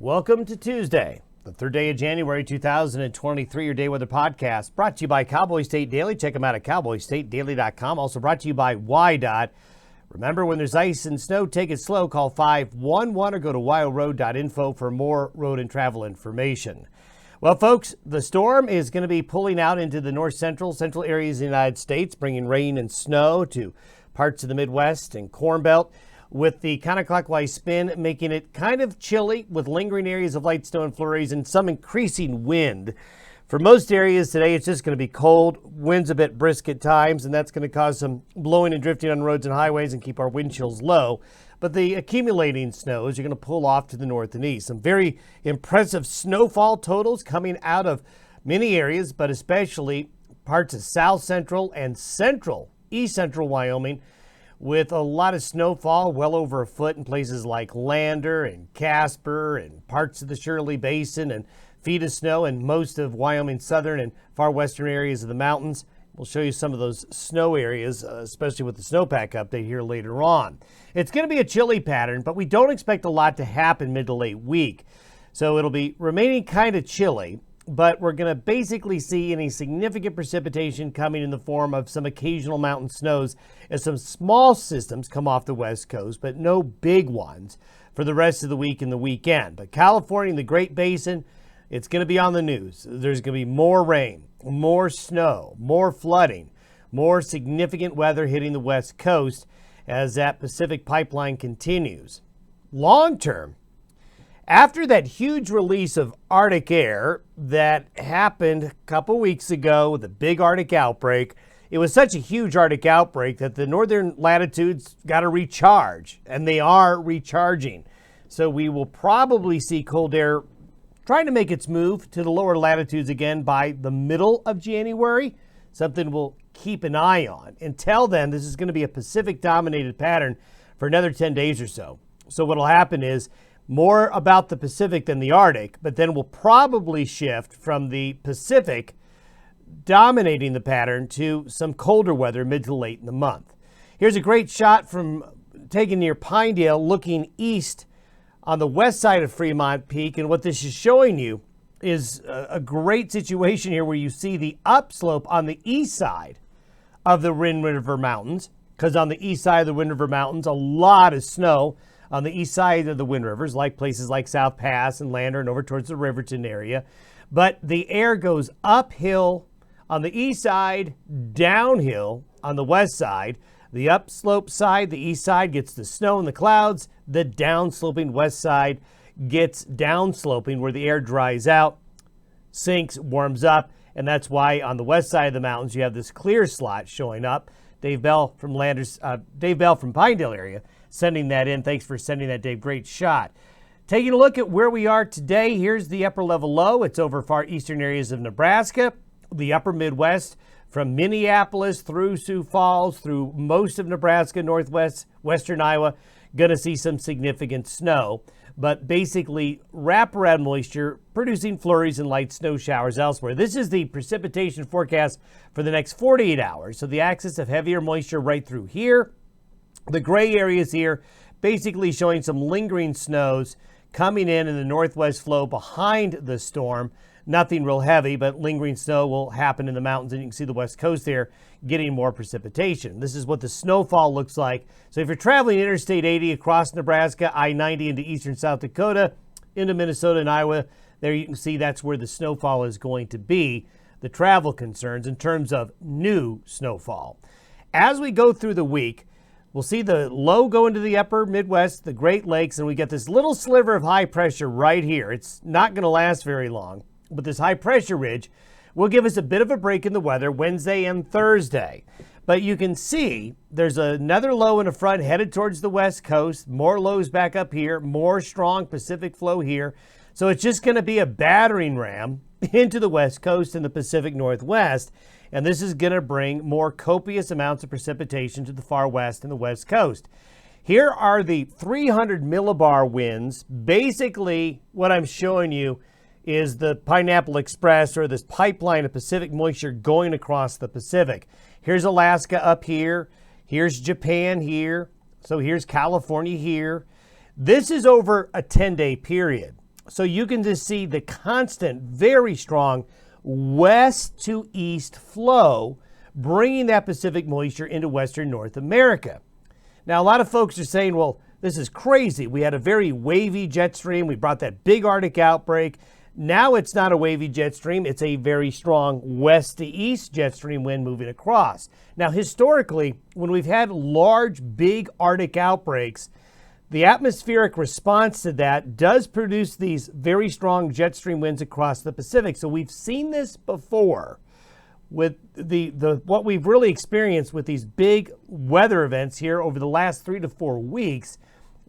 Welcome to Tuesday, the third day of January 2023, your day weather podcast, brought to you by Cowboy State Daily. Check them out at cowboystatedaily.com. Also brought to you by WYDOT. Remember, when there's ice and snow, take it slow. Call 511 or go to wildroad.info for more road and travel information. Well, folks, the storm is going to be pulling out into the north central areas of the United States, bringing rain and snow to parts of the Midwest and Corn Belt, with the counterclockwise spin making it kind of chilly with lingering areas of light snow and flurries and some increasing wind. For most areas today, it's just going to be cold. Winds a bit brisk at times, and that's going to cause some blowing and drifting on roads and highways and keep our wind chills low. But the accumulating snows are going to pull off to the north and east. Some very impressive snowfall totals coming out of many areas, but especially parts of south central and east central Wyoming, with a lot of snowfall, well over a foot in places like Lander and Casper and parts of the Shirley Basin, and feet of snow in most of Wyoming's southern and far western areas of the mountains. We'll show you some of those snow areas, especially with the snowpack update here later on. It's going to be a chilly pattern, but we don't expect a lot to happen mid to late week. So it'll be remaining kind of chilly, but we're going to basically see any significant precipitation coming in the form of some occasional mountain snows as some small systems come off the west coast, but no big ones for the rest of the week and the weekend. But California and the Great Basin, it's going to be on the news. There's going to be more rain, more snow, more flooding, more significant weather hitting the west coast as that Pacific pipeline continues. Long term, after that huge release of Arctic air that happened a couple weeks ago, the big Arctic outbreak, it was such a huge Arctic outbreak that the northern latitudes got to recharge, and they are recharging. So we will probably see cold air trying to make its move to the lower latitudes again by the middle of January, something we'll keep an eye on. Until then, this is going to be a Pacific-dominated pattern for another 10 days or so. So what will happen is more about the Pacific than the Arctic, but then we'll probably shift from the Pacific dominating the pattern to some colder weather mid to late in the month. Here's a great shot from taken near Pinedale, looking east on the west side of Fremont Peak. And what this is showing you is a great situation here where you see the upslope on the east side of the Wind River Mountains, because on the east side of the Wind River Mountains, a lot of snow on the east side of the Wind Rivers, like places like South Pass and Lander and over towards the Riverton area. But the air goes uphill on the east side, downhill on the west side. The upslope side, the east side, gets the snow and the clouds. The downsloping west side gets downsloping where the air dries out, sinks, warms up, and that's why on the west side of the mountains you have this clear slot showing up. Dave Bell from Pinedale area sending that in. Thanks for sending that, Dave. Great shot. Taking a look at where we are today, here's the upper level low. It's over far eastern areas of Nebraska, the upper Midwest, from Minneapolis through Sioux Falls, through most of Nebraska, northwest, western Iowa. Going to see some significant snow, but basically wraparound moisture producing flurries and light snow showers elsewhere. This is the precipitation forecast for the next 48 hours. So the axis of heavier moisture right through here. The gray areas here basically showing some lingering snows coming in the northwest flow behind the storm. Nothing real heavy, but lingering snow will happen in the mountains, and you can see the west coast there getting more precipitation. This is what the snowfall looks like. So if you're traveling Interstate 80 across Nebraska, I-90 into eastern South Dakota, into Minnesota and Iowa, there you can see that's where the snowfall is going to be, the travel concerns in terms of new snowfall. As we go through the week, we'll see the low go into the upper Midwest, the Great Lakes, and we get this little sliver of high pressure right here. It's not going to last very long, but this high pressure ridge will give us a bit of a break in the weather Wednesday and Thursday. But you can see there's another low in the front headed towards the west coast, more lows back up here, more strong Pacific flow here. So it's just going to be a battering ram into the west coast and the Pacific Northwest. And this is going to bring more copious amounts of precipitation to the far west and the west coast. Here are the 300 millibar winds. Basically, what I'm showing you is the Pineapple Express, or this pipeline of Pacific moisture going across the Pacific. Here's Alaska up here. Here's Japan here. So here's California here. This is over a 10-day period. So you can just see the constant, very strong west to east flow, bringing that Pacific moisture into Western North America. Now, a lot of folks are saying, well, this is crazy. We had a very wavy jet stream. We brought that big Arctic outbreak. Now it's not a wavy jet stream. It's a very strong west to east jet stream wind moving across. Now, historically, when we've had large, big Arctic outbreaks, the atmospheric response to that does produce these very strong jet stream winds across the Pacific. So we've seen this before with what we've really experienced with these big weather events here over the last 3 to 4 weeks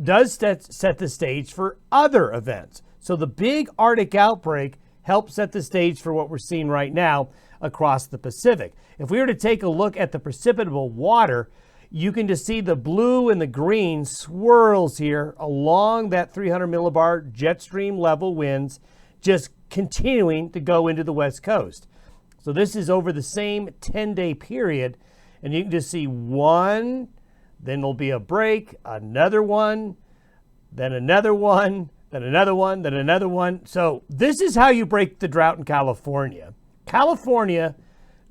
does set the stage for other events. So the big Arctic outbreak helped set the stage for what we're seeing right now across the Pacific. If we were to take a look at the precipitable water, you can just see the blue and the green swirls here along that 300 millibar jet stream level winds, just continuing to go into the West Coast. So this is over the same 10-day period, and you can just see one, then there'll be a break, another one, then another one, then another one, then another one. So this is how you break the drought in California. California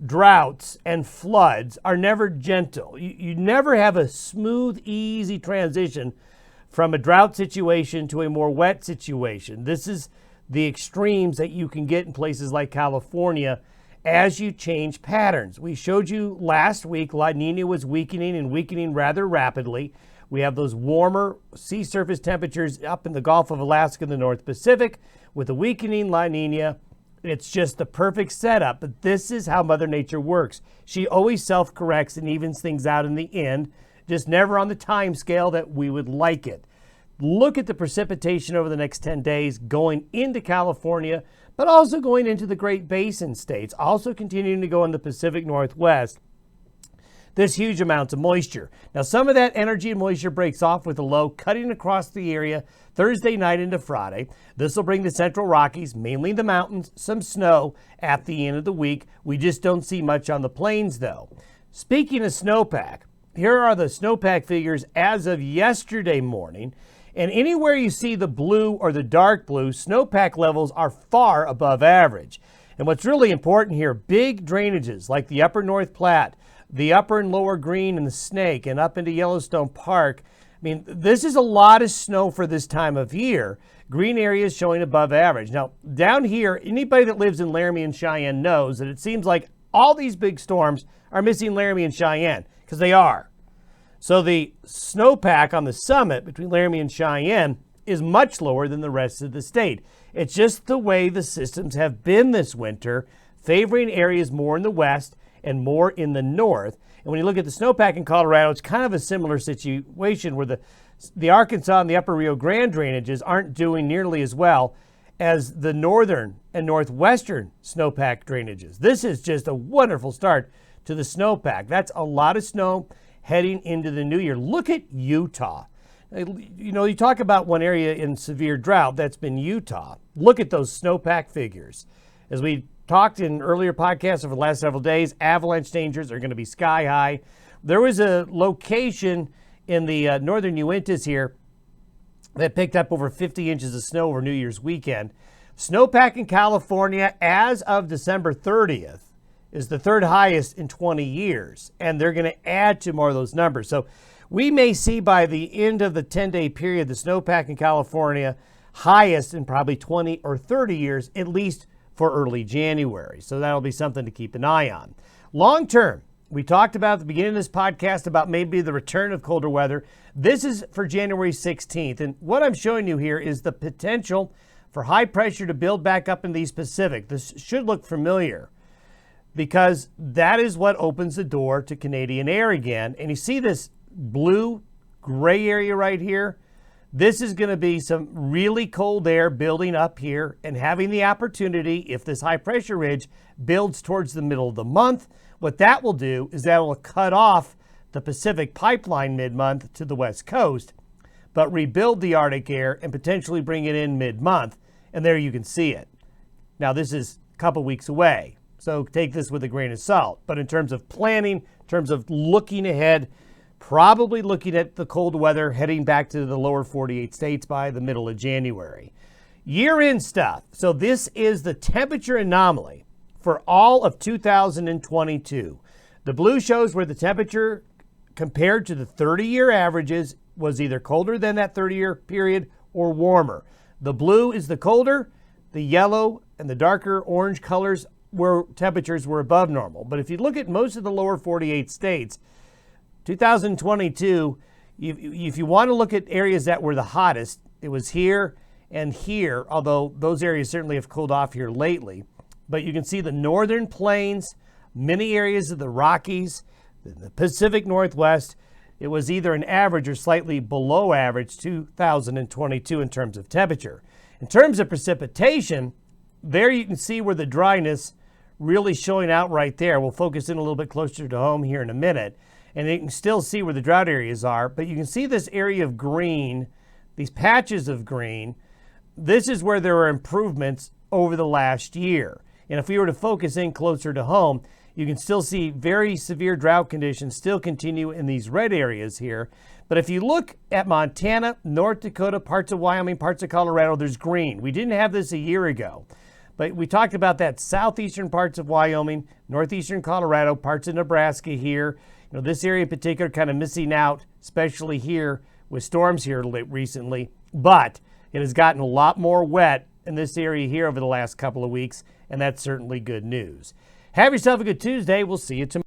droughts and floods are never gentle. You never have a smooth, easy transition from a drought situation to a more wet situation. This is the extremes that you can get in places like California as you change patterns. We showed you last week La Nina was weakening and weakening rather rapidly. We have those warmer sea surface temperatures up in the Gulf of Alaska and the North Pacific with a weakening La Nina. It's just the perfect setup, but this is how Mother Nature works. She always self-corrects and evens things out in the end, just never on the time scale that we would like it. Look at the precipitation over the next 10 days going into California, but also going into the Great Basin states, also continuing to go in the Pacific Northwest. This huge amounts of moisture. Now, some of that energy and moisture breaks off with a low cutting across the area Thursday night into Friday. This will bring the Central Rockies, mainly the mountains, some snow at the end of the week. We just don't see much on the plains, though. Speaking of snowpack, here are the snowpack figures as of yesterday morning. And anywhere you see the blue or the dark blue, snowpack levels are far above average. And what's really important here, big drainages like the upper North Platte, the upper and lower Green and the Snake, and up into Yellowstone Park. I mean, this is a lot of snow for this time of year. Green areas showing above average. Now, down here, anybody that lives in Laramie and Cheyenne knows that it seems like all these big storms are missing Laramie and Cheyenne, because they are. So the snowpack on the summit between Laramie and Cheyenne is much lower than the rest of the state. It's just the way the systems have been this winter, favoring areas more in the west and more in the north. And when you look at the snowpack in Colorado, it's kind of a similar situation where the Arkansas and the upper Rio Grande drainages aren't doing nearly as well as the northern and northwestern snowpack drainages. This is just a wonderful start to the snowpack. That's a lot of snow heading into the new year. Look at Utah. You know, you talk about one area in severe drought, that's been Utah. Look at those snowpack figures. As we talked in earlier podcasts over the last several days, avalanche dangers are going to be sky high. There was a location in the northern Uintas here that picked up over 50 inches of snow over New Year's weekend. Snowpack in California as of December 30th is the third highest in 20 years, and they're going to add to more of those numbers. So we may see by the end of the 10-day period the snowpack in California highest in probably 20 or 30 years, at least for early January. So that'll be something to keep an eye on. Long term, we talked about at the beginning of this podcast about maybe the return of colder weather. This is for January 16th. And what I'm showing you here is the potential for high pressure to build back up in the East Pacific. This should look familiar because that is what opens the door to Canadian air again. And you see this blue gray area right here? This is going to be some really cold air building up here and having the opportunity, if this high pressure ridge builds towards the middle of the month, what that will do is that will cut off the Pacific pipeline mid-month to the West Coast, but rebuild the Arctic air and potentially bring it in mid-month. And there you can see it. Now, this is a couple weeks away, so take this with a grain of salt. But in terms of planning, in terms of looking ahead, probably looking at the cold weather heading back to the lower 48 states by the middle of January. Year-end stuff. So this is the temperature anomaly for all of 2022. The blue shows where the temperature compared to the 30-year averages was either colder than that 30-year period or warmer. The blue is the colder, the yellow and the darker orange colors where temperatures were above normal. But if you look at most of the lower 48 states, 2022, if you want to look at areas that were the hottest, it was here and here, although those areas certainly have cooled off here lately. But you can see the northern plains, many areas of the Rockies, the Pacific Northwest, it was either an average or slightly below average 2022 in terms of temperature. In terms of precipitation, there you can see where the dryness really showing out right there. We'll focus in a little bit closer to home here in a minute. And you can still see where the drought areas are, but you can see this area of green, these patches of green. This is where there are improvements over the last year. And if we were to focus in closer to home, you can still see very severe drought conditions still continue in these red areas here. But if you look at Montana, North Dakota, parts of Wyoming, parts of Colorado, there's green. We didn't have this a year ago. But we talked about that southeastern parts of Wyoming, northeastern Colorado, parts of Nebraska here. You know, this area in particular kind of missing out, especially here with storms here recently. But it has gotten a lot more wet in this area here over the last couple of weeks, and that's certainly good news. Have yourself a good Tuesday. We'll see you tomorrow.